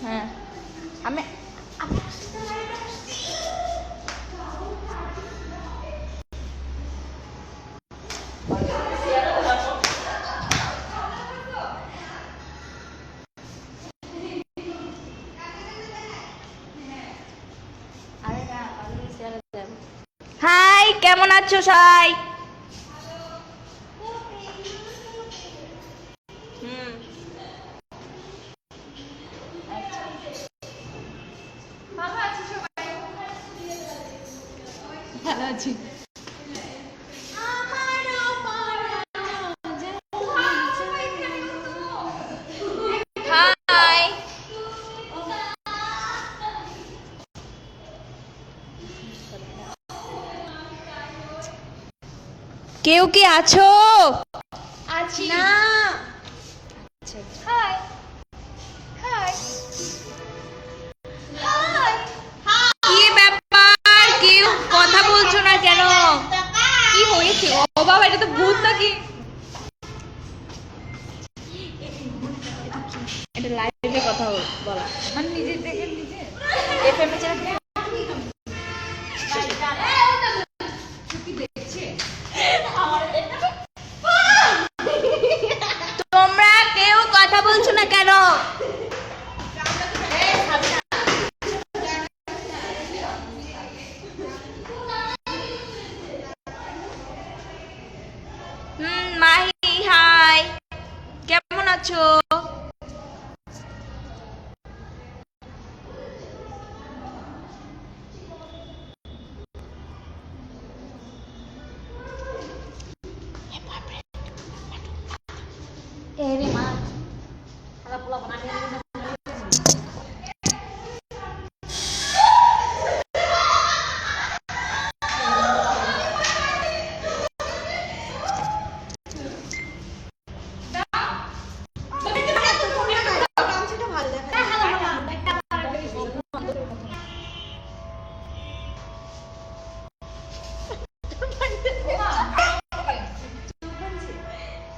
হ্যাঁ আমি হাই, কেমন আছো সবাই? ভালো আছি। হাই, কেউ কি আছো? আছি না। হাই হাই হাই কি ব্যাপার, কেউ কথা বলছো না কেন? কি হয়েছে? ও বাবা, এটা তো ভূত নাকি? এটা লাইভে কথা বলা, মানে নিজে দেখে নিজে এফএম এ চ্যানেল। তোমরা কেউ কথা বলছো না কেন? মাহি হাই, কেমন আছো?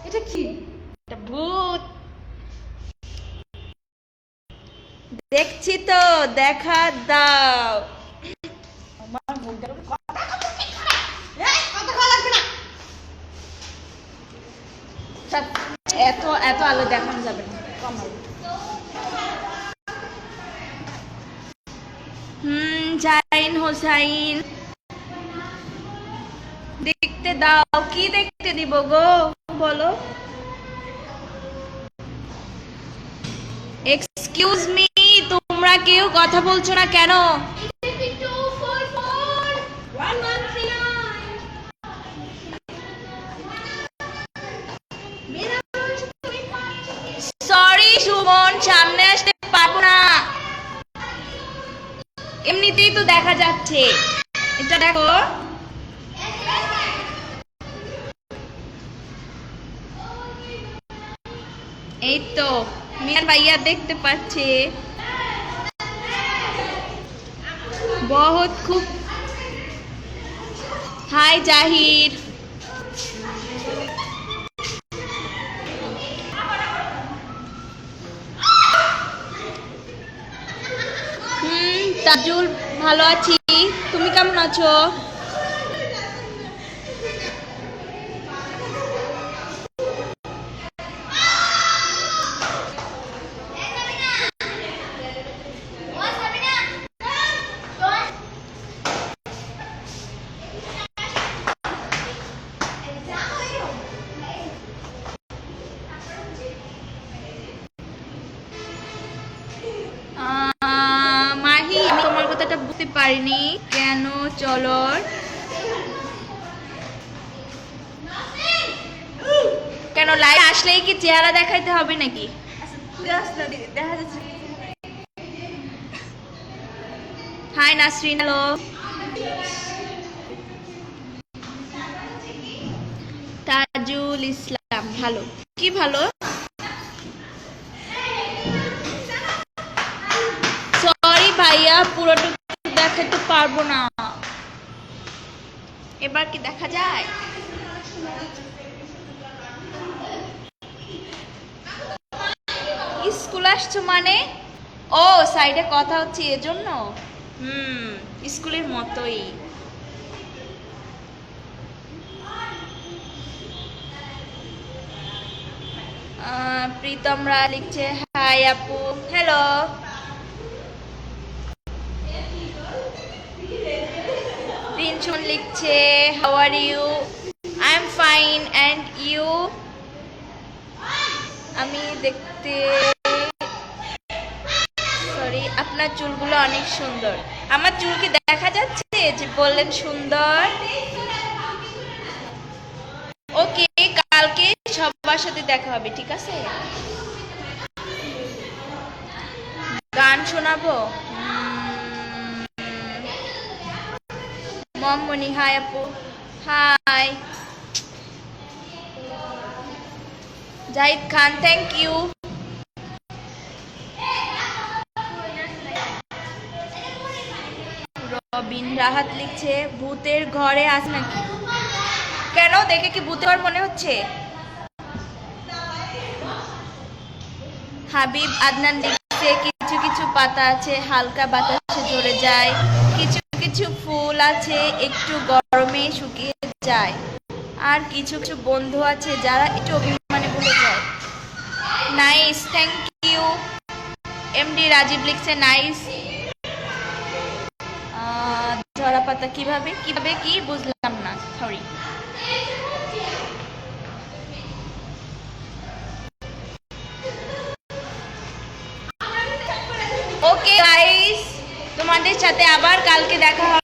এটা কি? এটা ভূত। দেখছি তো, দেখা দাও। এত এত আলো দেখানো যাবে না, কম আলো। জাইন হোসাইন, দেখতে দাও। কি দেখতে দিব গো, বলো? এক্সকিউজ মি, তোমরা কেউ কথা বলছো না কেন? সরি সুমন, সামনে আসতে পারবো না। এমনিতেই তো দেখা যাচ্ছে। এটা দেখো, এই তো মিয়ার ভাইয়া দেখতে পাচ্ছে। বহুত খুব। হাই জাহির, তাজুল, ভালো আছি। তুমি কেমন আছো? মাহি, আমি তোমার কথাটা বুঝতে পারিনি কেন। চলর কেন, লাইভ আসলেই কি চেহারা দেখাইতে হবে নাকি? দেখা যাচ্ছে। Hi Nasrin, hello. তাজুল ইসলাম, ভালো। কি ভালো? সরি ভাইয়া, পুরোটুকু দেখাতে পারবো না। এবার কি দেখা যায়? স্কুল আসছো মানে? ও সাইডে কথা হচ্ছে এজন্য। স্কুলের মতোই। প্রীতমরা লিখছে হাই আপু, হ্যালো। রিনচুন লিখছে how are you, I am fine and you. আমি দেখতে, সরি, আপনার চুলগুলো অনেক সুন্দর। আমার চুল কি দেখা যাচ্ছে যে বললেন সুন্দর? ওকে, কালকে সবার সাথে দেখা হবে, ঠিক আছে? গান শোনাবো? মমনি হাই আপু, hi. Jahid Khan, thank you. Robin Rahat লিখছে ভূতের ঘরে আস নাকি? কেন, দেখে কি ভূতের ঘর মনে হচ্ছে? হাবিব আদনান লিখছে কিছু কিছু পাতা আছে হালকা বাতাসে ঝরে যায়, কিছু কিছু ফুল আছে একটু গরমে শুকিয়ে যায়, আর কিছু কিছু বন্ধু আছে যারা একটু অভিমানে ভুলে যায়। Nice, thank you. MD Rajib লিখছে নাইস। ঝরা পাতা কিভাবে কিভাবে কি বুঝলাম না, সরি। ওকে গাইস, তোমাদের সাথে আবার কালকে দেখা হবে।